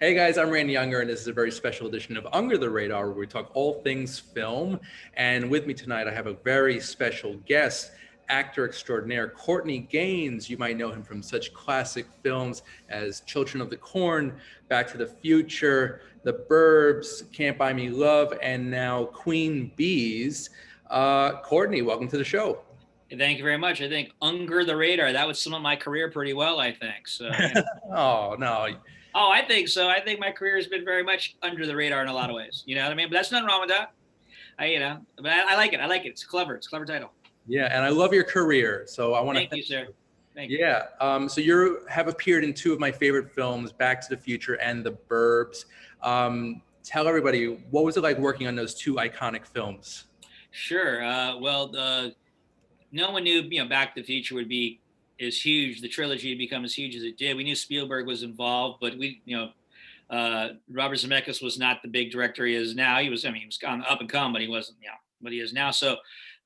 Hey guys, I'm Randy Unger, and this is a very special edition of Unger the Radar, where we talk all things film. And with me tonight, I have a very special guest, actor extraordinaire, Courtney Gaines. You might know him from such classic films as Children of the Corn, Back to the Future, The Burbs, Can't Buy Me Love, and now Queen Bees. Courtney, welcome to the show. Thank you very much. I think Unger the Radar, that would sum up my career pretty well, I think. So, yeah. Oh, no. Oh, I think so. I think my career has been very much under the radar in a lot of ways. You know what I mean? But that's nothing wrong with that. But I like it. I like it. It's clever. It's a clever title. Yeah, and I love your career. So I want to thank you, sir. Thank you. Yeah. So you have appeared in two of my favorite films, Back to the Future and The Burbs. Tell everybody, what was it like working on those two iconic films? Sure. No one knew, Back to the Future would be as huge, the trilogy had become as huge as it did. We knew Spielberg was involved, but Robert Zemeckis was not the big director he is now. He was on up and come, but he wasn't, what he is now. So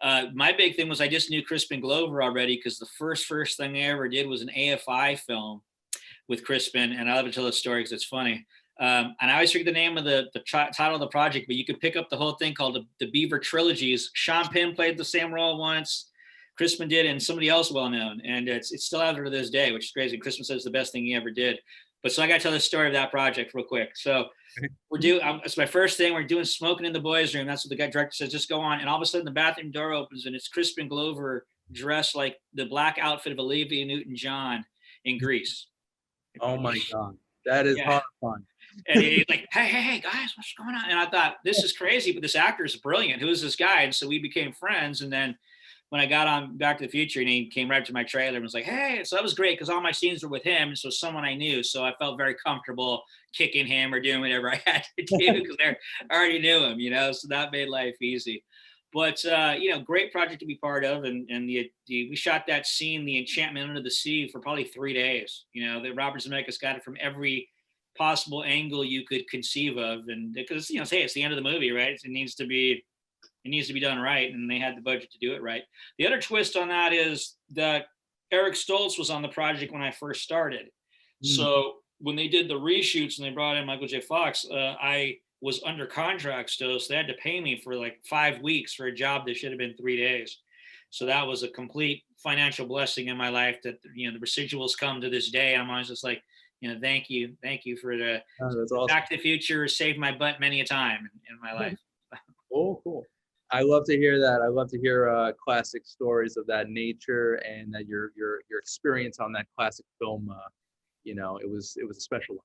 my big thing was I just knew Crispin Glover already, because the first thing I ever did was an AFI film with Crispin, and I love to tell the story because it's funny. And I always forget the name of the title of the project, but you could pick up the whole thing called the Beaver Trilogies. Sean Penn played the same role once. Crispin did, and somebody else well known, and it's still out there to this day, which is crazy. Crispin says it's the best thing he ever did. But so I got to tell the story of that project real quick. So it's my first thing. We're doing Smoking in the Boys' Room. That's what the director says. Just go on, and all of a sudden the bathroom door opens, and it's Crispin Glover dressed like the black outfit of Olivia Newton-John in Grease. Oh my God, that is horrifying. And he's like, hey, guys, what's going on? And I thought, this is crazy, but this actor is brilliant. Who is this guy? And so we became friends, and then when I got on Back to the Future, and he came right up to my trailer and was like, hey, so that was great because all my scenes were with him. And so someone I knew. So I felt very comfortable kicking him or doing whatever I had to do because I already knew him, so that made life easy. But, great project to be part of. And we shot that scene, The Enchantment Under the Sea, for probably 3 days. That Robert Zemeckis got it from every possible angle you could conceive of. And because, hey, it's the end of the movie, right? It needs to be done right, and they had the budget to do it right. The other twist on that is that Eric Stoltz was on the project when I first started. So when they did the reshoots and they brought in Michael J. Fox, I was under contract still, so they had to pay me for like 5 weeks for a job that should have been 3 days. So that was a complete financial blessing in my life that, the residuals come to this day. And I'm always just like, thank you for the awesome. Back to the Future saved my butt many a time in my life. Cool. I love to hear that. I love to hear classic stories of that nature, and that your experience on that classic film. It was a special one.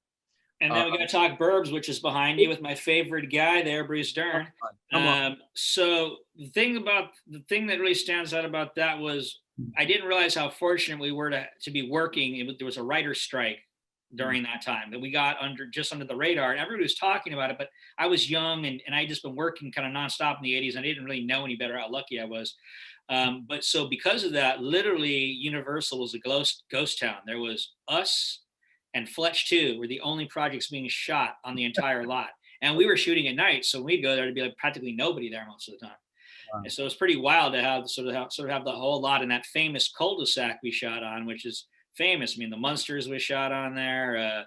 And then we got to talk Burbs, which is behind you with my favorite guy there, Bruce Dern. Come on. So the thing that really stands out about that was I didn't realize how fortunate we were to be working. There was a writer's strike during that time that we got under the radar, and everybody was talking about it, but I was young and I just been working kind of nonstop in the 80s. And I didn't really know any better how lucky I was. But so because of that, literally Universal was a ghost town. There was us and Fletch 2 were the only projects being shot on the entire lot. And we were shooting at night. So we'd go there to be like practically nobody there most of the time. Wow. And so it's pretty wild to have have the whole lot in that famous cul-de-sac we shot on, which is famous. The Munsters was shot on there.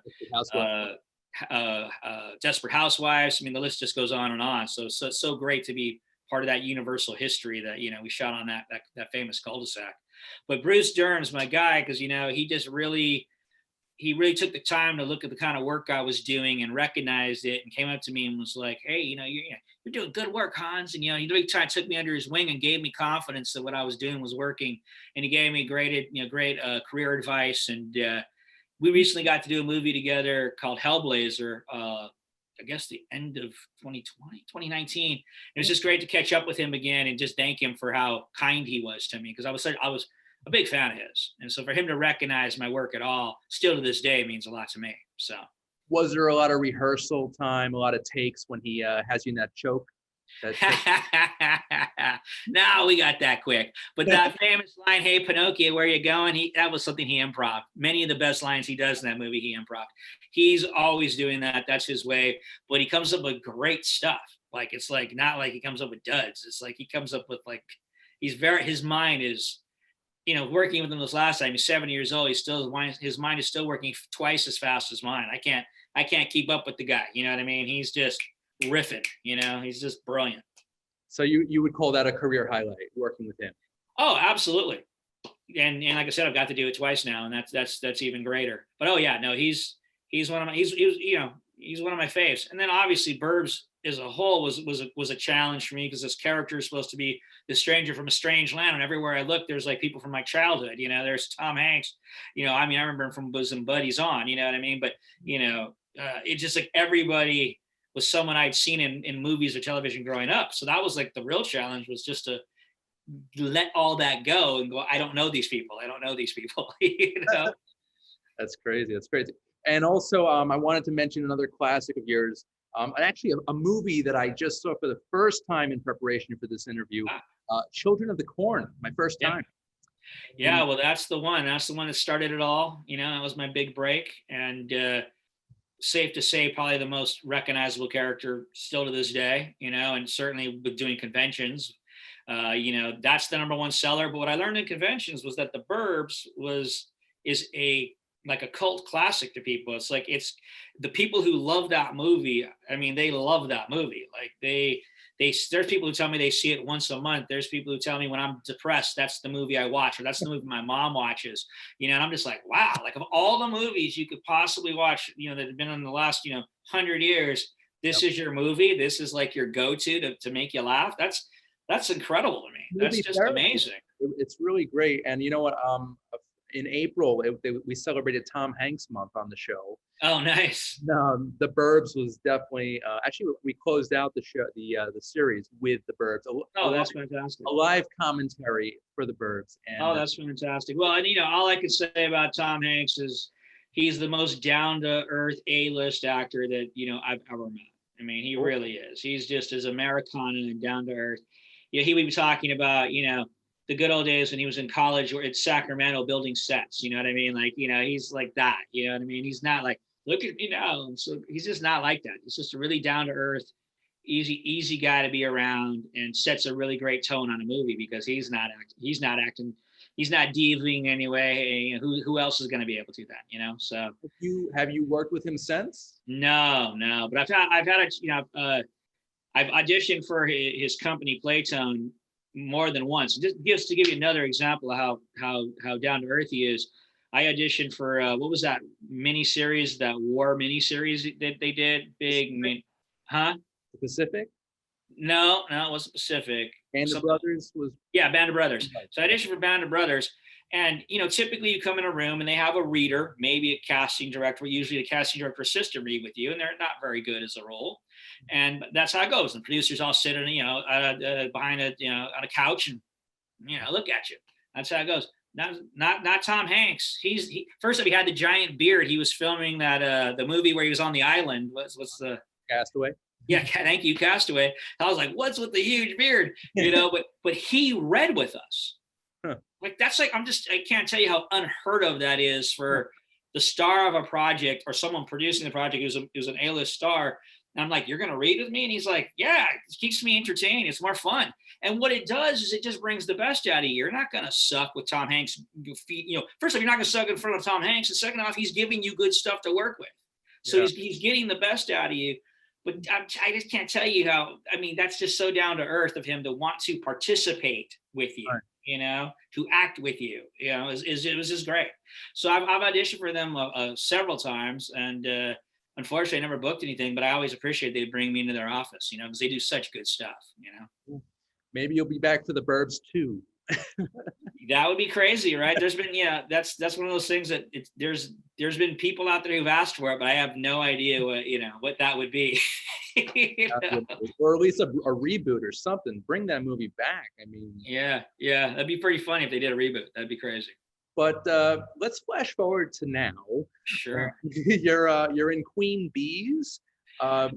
Desperate Housewives. The list just goes on and on. So it's so great to be part of that Universal history that we shot on that famous cul-de-sac. But Bruce Dern's my guy because he really took the time to look at the kind of work I was doing and recognized it and came up to me and was like, hey, you're doing good work, Hans. And, he really took me under his wing and gave me confidence that what I was doing was working. And he gave me great career advice. And we recently got to do a movie together called Hellblazer, I guess the end of 2019. It was just great to catch up with him again and just thank him for how kind he was to me. Because I was a big fan of his. And so for him to recognize my work at all, still to this day, means a lot to me. So was there a lot of rehearsal time, a lot of takes when he has you in that choke? No, we got that quick. But that famous line, hey, Pinocchio, where you going? That was something he improv. Many of the best lines he does in that movie, he improv. He's always doing that. That's his way. But he comes up with great stuff. Like, it's like, not like he comes up with duds. It's like he comes up with his mind is, working with him this last time, he's 70 years old. His mind is still working twice as fast as mine. I can't I can't keep up with the guy. You know what I mean? He's just riffing. You know, he's just brilliant. So you would call that a career highlight, working with him? Oh, absolutely. And like I said, I've got to do it twice now, and that's even greater. But oh yeah, no, he's one of my he's you know he's one of my faves. And then obviously Burbs as a whole was a challenge for me because this character is supposed to be the stranger from a strange land, and everywhere I look, there's like people from my childhood. You know, there's Tom Hanks. You know, I mean, I remember him from Bosom Buddies on. You know what I mean? But you know, it just like everybody was someone I'd seen in movies or television growing up. So that was like the real challenge, was just to let all that go and go, I don't know these people. I don't know these people. You know? That's crazy. That's crazy. And also, I wanted to mention another classic of yours, and actually a movie that I just saw for the first time in preparation for this interview, Children of the Corn, my first time. Yeah, well, that's the one. That's the one that started it all. You know, that was my big break. And safe to say, probably the most recognizable character still to this day, you know, and certainly with doing conventions. You know, that's the number one seller. But what I learned in conventions was that the Burbs is a like a cult classic to people. It's like it's the people who love that movie. I mean, they love that movie. Like there's people who tell me they see it once a month. There's people who tell me when I'm depressed, that's the movie I watch, or that's the movie my mom watches. You know, and I'm just like, wow, like of all the movies you could possibly watch, you know, that have been in the last, 100 years, this is your movie. This is like your go-to to make you laugh. That's incredible to me. That's just amazing. It's really great. And you know what? In April, we celebrated Tom Hanks month on the show. Oh, nice. The Burbs was definitely actually we closed out the show, the series with the Burbs. That's fantastic. A live commentary for the Burbs. And, that's fantastic. Well, and all I can say about Tom Hanks is he's the most down to earth A-list actor that I've ever met. I mean, he really is. He's just as Americana and down to earth. He would be talking about the good old days when he was in college or at Sacramento building sets. You know what I mean? Like, he's like that. You know what I mean? He's not like, look at me now. And so he's just not like that. He's just a really down to earth, easy guy to be around, and sets a really great tone on a movie because he's not acting. He's not divaing anyway. Who else is going to be able to do that? So have you worked with him since? No, but I've auditioned for his company Playtone more than once. Just to give you another example of how down to earth he is, I auditioned for what was that miniseries, that war miniseries that they did? The Pacific? No, it wasn't Pacific. Band of Brothers was. Yeah, Band of Brothers. So I auditioned for Band of Brothers. And, typically you come in a room and they have a reader, maybe a casting director, usually the casting director assistant read with you, and they're not very good as a role. And that's how it goes. The producers all sit in, behind on a couch and, look at you. That's how it goes. Not Tom Hanks. First off, he had the giant beard. He was filming that, the movie where he was on the island. What's the Castaway? Yeah, thank you, Castaway. I was like, what's with the huge beard? But he read with us. Huh. Like that's like I can't tell you how unheard of that is for the star of a project or someone producing the project who's an A-list star. And I'm like, you're gonna read with me? And he's like, yeah, it keeps me entertained. It's more fun. And what it does is it just brings the best out of you. You're not gonna suck with Tom Hanks. First off, you're not gonna suck in front of Tom Hanks, and second off, he's giving you good stuff to work with. So he's getting the best out of you. But I just can't tell you how. I mean, that's just so down to earth of him to want to participate with you. Right. To act with you, it was just great. So I've auditioned for them several times, and unfortunately I never booked anything, but I always appreciate they bring me into their office, because they do such good stuff, Maybe you'll be back for the Burbs too. That would be crazy, right? There's been, that's one of those things that there's been people out there who've asked for it, but I have no idea what that would be. Or at least a reboot or something. Bring that movie back. I mean, yeah, that'd be pretty funny if they did a reboot. That'd be crazy. But let's flash forward to now. Sure. You're in Queen Bees. Tell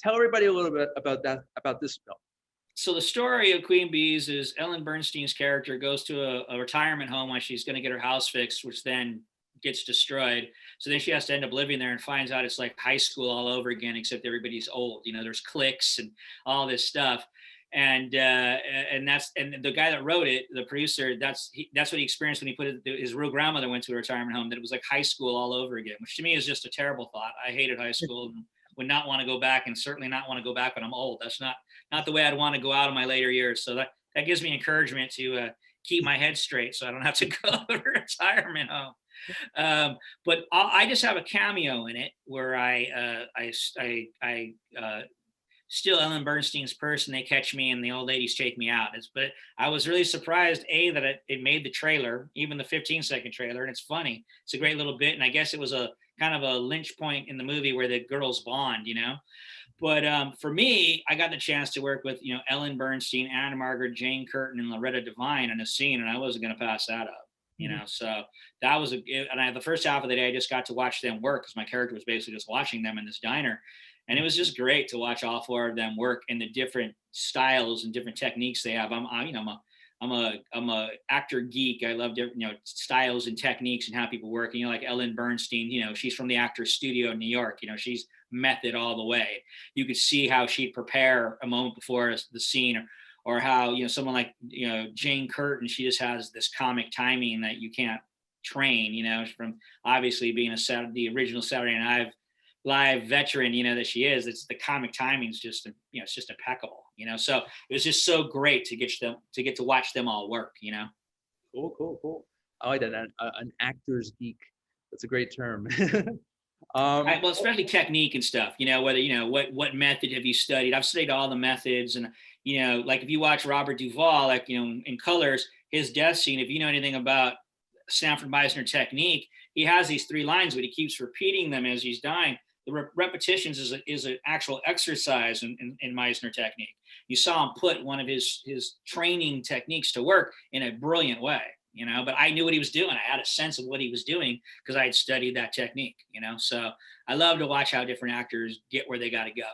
everybody a little bit about this film. So the story of Queen Bees is Ellen Bernstein's character goes to a retirement home when she's going to get her house fixed, which then gets destroyed. So then she has to end up living there and finds out it's like high school all over again, except everybody's old. There's cliques and all this stuff. And and the guy that wrote it, the producer, that's what he experienced when he put his real grandmother went to a retirement home, that it was like high school all over again, which to me is just a terrible thought. I hated high school and would not want to go back, and certainly not want to go back when I'm old. That's not the way I'd want to go out in my later years. So that gives me encouragement to keep my head straight so I don't have to go to a retirement home. But I just have a cameo in it where I steal Ellen Bernstein's purse and they catch me and the old ladies take me out. But I was really surprised, that it made the trailer, even the 15-second trailer, and it's funny. It's a great little bit, and I guess it was a kind of a lynch point in the movie where the girls bond, you know. But for me, I got the chance to work with, Ellen Bernstein, Anna Margaret, Jane Curtin, and Loretta Devine in a scene, and I wasn't going to pass that up. So that was the first half of the day, I just got to watch them work because my character was basically just watching them in this diner. And it was just great to watch all four of them work in the different styles and different techniques they have. I'm a actor geek. I love different, styles and techniques and how people work. Like Ellen Bernstein, she's from the Actors Studio in New York. She's method all the way. You could see how she'd prepare a moment before the scene, or how, someone like, Jane Curtin, she just has this comic timing that you can't train, from obviously being the original Saturday Night Live veteran, that she is. It's the comic timing is just, it's just impeccable, so it was just so great to get to watch them all work. Cool. I like that. An actor's geek. That's a great term. Right, well, especially technique and stuff, whether, what method have you studied? I've studied all the methods, and, like if you watch Robert Duvall, like, in Colors, his death scene, if you know anything about Sanford Meisner technique, he has these 3 lines, but he keeps repeating them as he's dying. The repetitions is an actual exercise in Meisner technique. You saw him put one of his training techniques to work in a brilliant way, but I knew what he was doing. I had a sense of what he was doing because I had studied that technique, so I love to watch how different actors get where they got to go.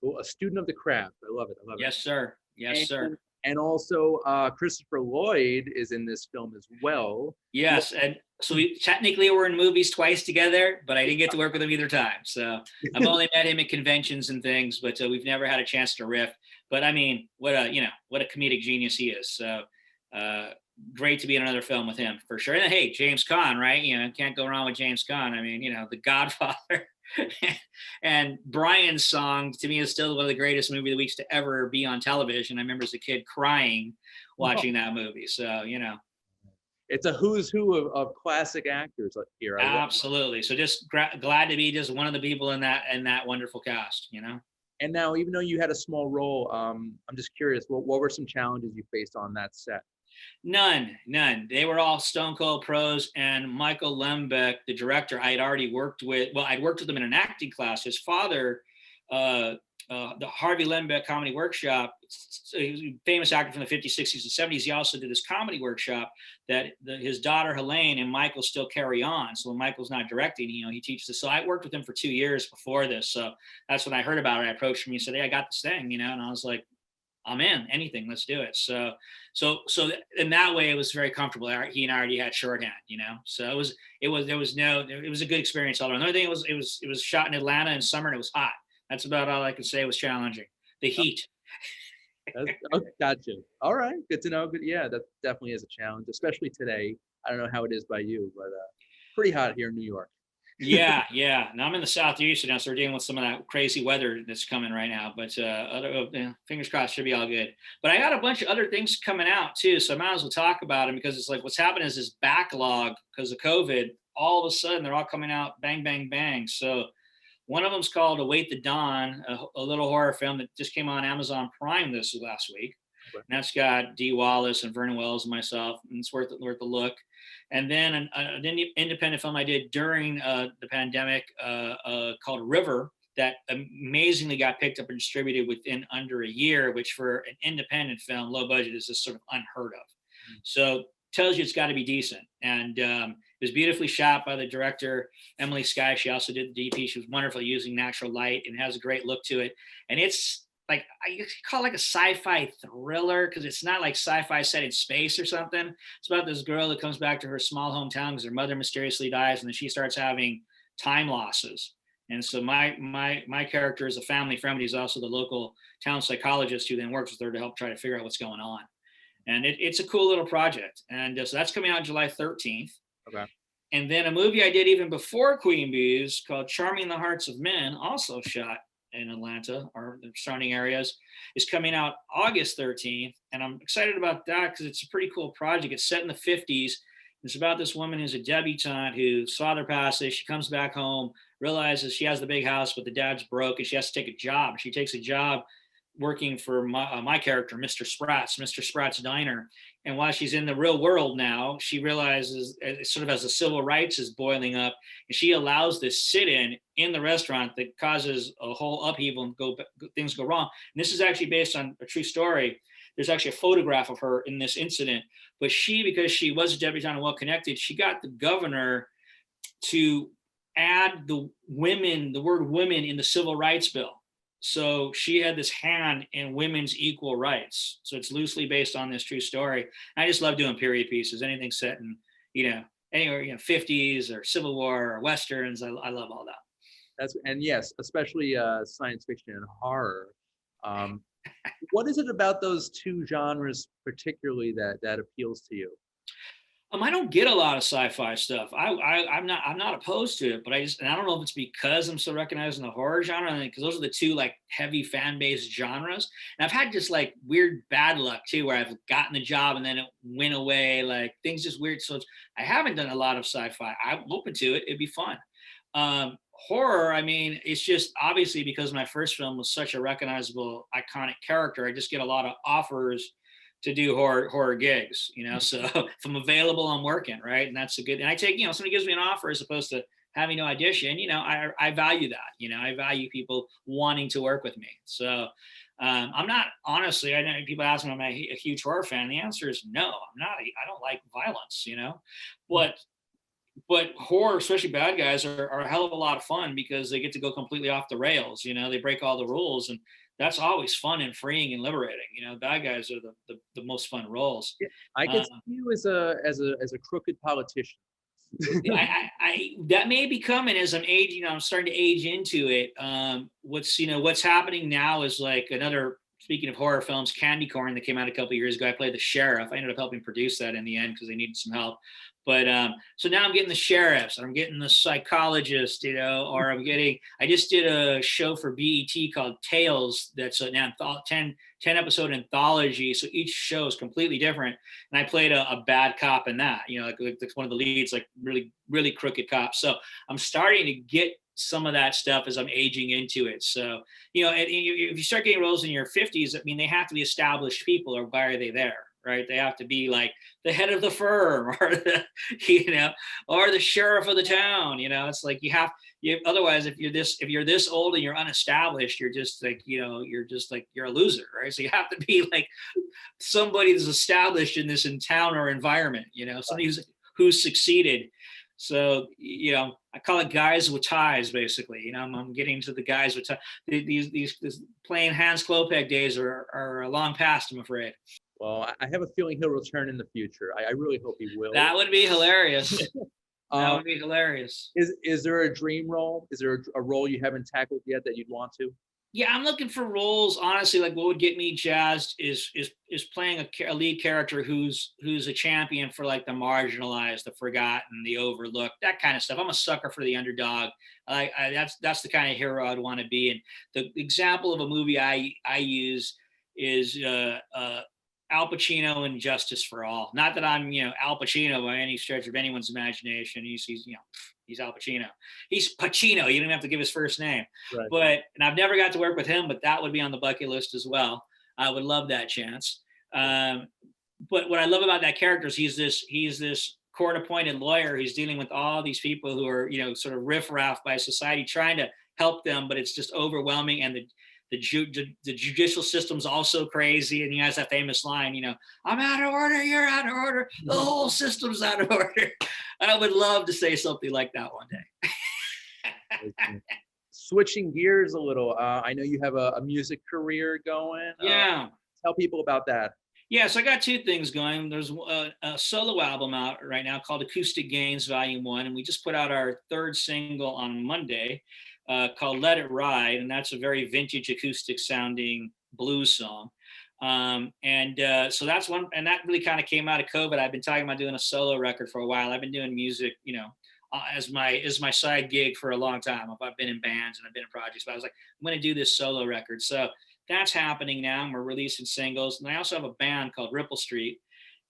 Cool. A student of the craft. I love it. Yes, sir. Yes, sir. And also Christopher Lloyd is in this film as well. Yes, and so we technically were in movies twice together, but I didn't get to work with him either time. So I've only met him at conventions and things, but we've never had a chance to riff. But I mean, what a comedic genius he is. So great to be in another film with him for sure. And hey, James Caan, right? Can't go wrong with James Caan. I mean, The Godfather. And Brian's song to me is still one of the greatest movie of the weeks to ever be on television. I remember as a kid crying watching that movie. So, it's a who's who of classic actors here. Absolutely. So just glad to be just one of the people in that wonderful cast, And now, even though you had a small role, I'm just curious, what were some challenges you faced on that set? None. They were all stone cold pros. And Michael Lembeck, the director, I'd already worked with. Well, I'd worked with him in an acting class. His father, the Harvey Lembeck Comedy Workshop, he was a famous actor from the 50s, 60s, and 70s. He also did this comedy workshop that his daughter Helene and Michael still carry on. So when Michael's not directing, he teaches this. So I worked with him for 2 years before this. So that's when I heard about it. I approached him. He said, "Hey, I got this thing," and I was like, "I'm in anything. Let's do it." So in that way, it was very comfortable. He and I already had shorthand, So it was a good experience all around. Another thing, it was shot in Atlanta in summer and it was hot. That's about all I could say. It was challenging. The heat. Gotcha. All right, good to know. But yeah, that definitely is a challenge, especially today. I don't know how it is by you, but pretty hot here in New York. Yeah. Now I'm in the Southeast now, so we're dealing with some of that crazy weather that's coming right now. But fingers crossed, should be all good. But I got a bunch of other things coming out too, so I might as well talk about them because it's like what's happening is this backlog because of COVID. All of a sudden, they're all coming out bang, bang, bang. So one of them's called Await the Dawn, a little horror film that just came on Amazon Prime this last week. And that's got Dee Wallace and Vernon Wells and myself, and it's worth a look. And then an independent film I did during the pandemic called River that amazingly got picked up and distributed within under a year, which for an independent film, low budget, is just sort of unheard of. So tells you it's got to be decent. And it was beautifully shot by the director, Emily Skye. She also did the DP. She was wonderful using natural light and has a great look to it. And it's like, I call it like a sci-fi thriller because it's not like sci-fi set in space or something. It's about this girl that comes back to her small hometown because her mother mysteriously dies, and then she starts having time losses. And so my character is a family friend, but he's also the local town psychologist who then works with her to help try to figure out what's going on. And it's a cool little project. And so that's coming out July 13th. Okay. And then a movie I did even before Queen Bees called Charming the Hearts of Men, also shot in Atlanta or the surrounding areas, is coming out August 13th. And I'm excited about that because it's a pretty cool project. It's set in the 50s. It's about this woman who's a debutante whose father passes. She comes back home, realizes she has the big house, but the dad's broke, and she has to take a job. She takes a job working for my character, Mr. Spratt's Diner. And while she's in the real world now, she realizes, sort of as the civil rights is boiling up, and she allows this sit-in in the restaurant that causes a whole upheaval and things go wrong. And this is actually based on a true story. There's actually a photograph of her in this incident. But she, because she was a debutante and well-connected, she got the governor to add the word women in the civil rights bill. So she had this hand in women's equal rights. So it's loosely based on this true story. I just love doing period pieces, anything set in, anywhere, 50s or Civil War or Westerns. I love all that. And yes, especially science fiction and horror. What is it about those two genres particularly that appeals to you? I don't get a lot of sci-fi stuff. I'm not opposed to it, but I don't know if it's because I'm so recognized in the horror genre, because those are the two like heavy fan based genres. And I've had just like weird bad luck too, where I've gotten the job and then it went away, like things just weird. So I haven't done a lot of sci-fi. I'm open to it. It'd be fun. Horror, I mean, it's just obviously because my first film was such a recognizable, iconic character. I just get a lot of offers to do horror gigs, so if I'm available, I'm working, right? And that's and I take, somebody gives me an offer as opposed to having no audition, I value that, I value people wanting to work with me. So I'm not, honestly, I know people ask me, am I a huge horror fan? The answer is no, I'm not. I don't like violence, but horror, especially bad guys, are a hell of a lot of fun because they get to go completely off the rails, they break all the rules, and that's always fun and freeing and liberating. Bad guys are the most fun roles. Yeah, I could see you as a crooked politician. That may be coming as I'm aging. I'm starting to age into it. What's happening now is like another. Speaking of horror films, Candy Corn that came out a couple of years ago. I played the sheriff. I ended up helping produce that in the end because they needed some help. But so now I'm getting the sheriffs, I'm getting the psychologist, or I just did a show for BET called Tales. That's an 10 episode anthology. So each show is completely different. And I played a bad cop in that, like one of the leads, like really, really crooked cop. So I'm starting to get some of that stuff as I'm aging into it. So, if you start getting roles in your 50s, I mean, they have to be established people, or why are they there? Right? They have to be like the head of the firm, or or the sheriff of the town. It's like otherwise, if you're this old and you're unestablished, you're just like, you're a loser, right? So you have to be like somebody that's established in this town or environment, somebody who's succeeded. So, I call it guys with ties, basically. I'm getting to the guys with ties. These playing Hans Klopek days are long past, I'm afraid. Well, I have a feeling he'll return in the future. I really hope he will. That would be hilarious. That would be hilarious. Is there a dream role? Is there a role you haven't tackled yet that you'd want to? Yeah, I'm looking for roles. Honestly, like what would get me jazzed is playing a lead character who's a champion for like the marginalized, the forgotten, the overlooked, that kind of stuff. I'm a sucker for the underdog. That's the kind of hero I'd want to be. And the example of a movie I use is Al Pacino in Justice for All. Not that I'm, Al Pacino by any stretch of anyone's imagination. He's Al Pacino. He's Pacino. You don't have to give his first name. Right. And I've never got to work with him, but that would be on the bucket list as well. I would love that chance. But what I love about that character is he's this court-appointed lawyer. He's dealing with all these people who are, sort of riffraff by society, trying to help them, but it's just overwhelming. And the judicial system's also crazy. And he has that famous line, I'm out of order, you're out of order, the whole system's out of order. I would love to say something like that one day. Switching gears a little, I know you have a music career going. Yeah. Tell people about that. Yeah, so I got two things going. There's a solo album out right now called Acoustic Gains Volume 1, and we just put out our third single on Monday. called "Let It Ride," and that's a very vintage acoustic sounding blues song. So that's one, and that really kind of came out of COVID. I've been talking about doing a solo record for a while. I've been doing music, as my side gig for a long time. I've been in bands and I've been in projects, but I was like, I'm going to do this solo record. So that's happening now. And we're releasing singles, and I also have a band called Ripple Street,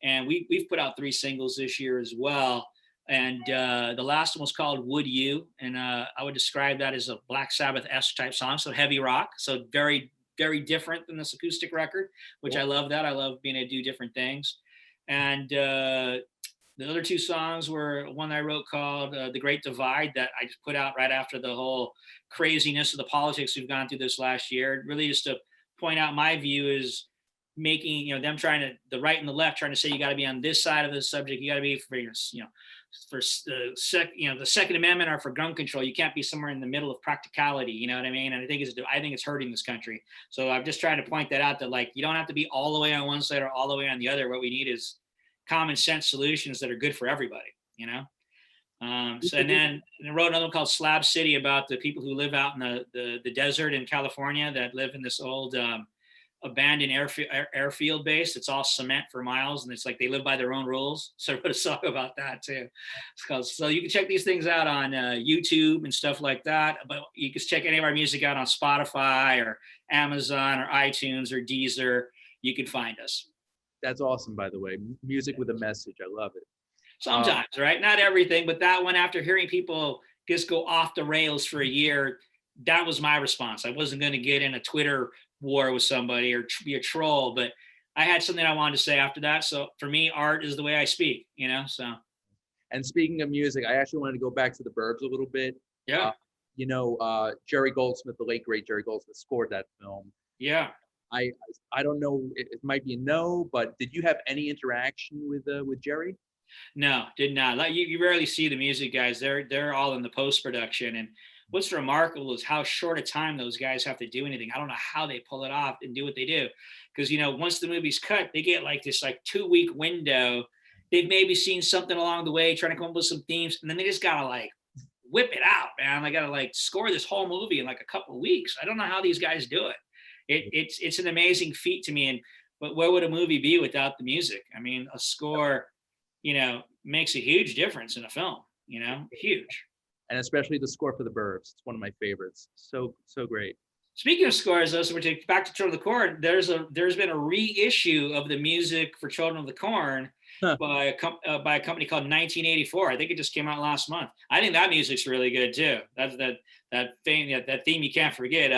and we've put out 3 singles this year as well. And the last one was called "Would You," and I would describe that as a Black Sabbath-esque type song, so heavy rock, so very very different than this acoustic record, which I love. That I love being able to do different things. And the other 2 songs were one that I wrote called "The Great Divide," that I just put out right after the whole craziness of the politics we've gone through this last year. Really, just to point out my view is making them trying to, the right and the left trying to say you got to be on this side of the subject, you got to be for for the the Second Amendment or for gun control. You can't be somewhere in the middle of practicality. You know what I mean? And I think it's hurting this country. So I'm just trying to point that out, that like you don't have to be all the way on one side or all the way on the other. What we need is common sense solutions that are good for everybody. And then I wrote another one called "Slab City" about the people who live out in the desert in California, that live in this old abandoned airfield base. It's all cement for miles, and it's like they live by their own rules. So I wrote a song about that too. So you can check these things out on YouTube and stuff like that. But you can check any of our music out on Spotify or Amazon or iTunes or Deezer. You can find us. That's awesome, by the way. Music with a message. I love it. Sometimes, right? Not everything, but that one, after hearing people just go off the rails for a year, that was my response. I wasn't going to get in a Twitter war with somebody or be a troll, but I had something I wanted to say after that. So for me, art is the way I speak, so. And speaking of music, I actually wanted to go back to the Burbs a little bit. Yeah. Jerry Goldsmith, the late great Jerry Goldsmith, scored that film. Yeah. I don't know, it might be a no, but did you have any interaction with Jerry? No, did not. Like you rarely see the music guys. They're all in the post production, and what's remarkable is how short a time those guys have to do anything. I don't know how they pull it off and do what they do, because once the movie's cut, they get like this 2-week window. They've maybe seen something along the way, trying to come up with some themes, and then they just gotta like whip it out, man. They gotta like score this whole movie in like a couple of weeks. I don't know how these guys do it. It's an amazing feat to me. But where would a movie be without the music? I mean, a score, makes a huge difference in a film. Huge. And especially the score for the Burbs. It's one of my favorites. So great. Speaking of scores, though, so we're back to Children of the Corn. There's been a reissue of the music for Children of the Corn by a company called 1984. I think it just came out last month. I think that music's really good too. That's that theme you can't forget.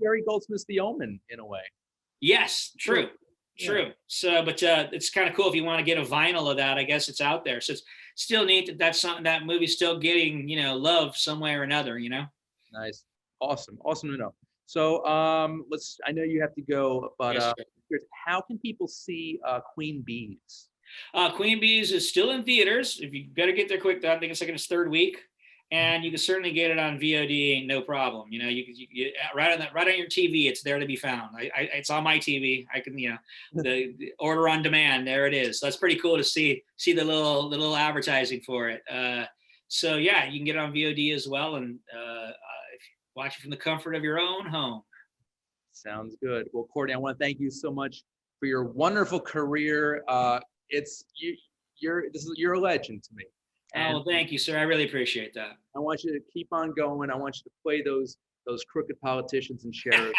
Jerry Goldsmith's The Omen in a way. Yes, true. True. So, but it's kind of cool if you want to get a vinyl of that. I guess it's out there. So it's still neat that movie's still getting love some way or another. Nice, awesome to know. So I know you have to go, but Yes, how can people see Queen Bees? Queen Bees is still in theaters. If you better get there quick, I think it's like in its 3rd week. And you can certainly get it on VOD, no problem. You right on your TV, it's there to be found. It's on my TV. I can, the order on demand. There it is. So that's pretty cool to see the little advertising for it. So yeah, you can get it on VOD as well, and watch it from the comfort of your own home. Sounds good. Well, Courtney, I want to thank you so much for your wonderful career. You're a legend to me. And well, thank you, sir. I really appreciate that. I want you to keep on going. I want you to play those crooked politicians and sheriffs.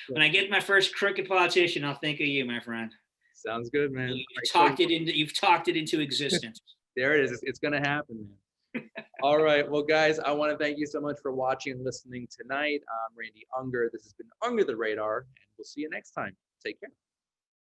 When I get my first crooked politician, I'll think of you, my friend. Sounds good, man. You've talked it into existence. There it is. It's going to happen, man. All right. Well, guys, I want to thank you so much for watching and listening tonight. I'm Randy Unger. This has been Under the Radar, and we'll see you next time. Take care.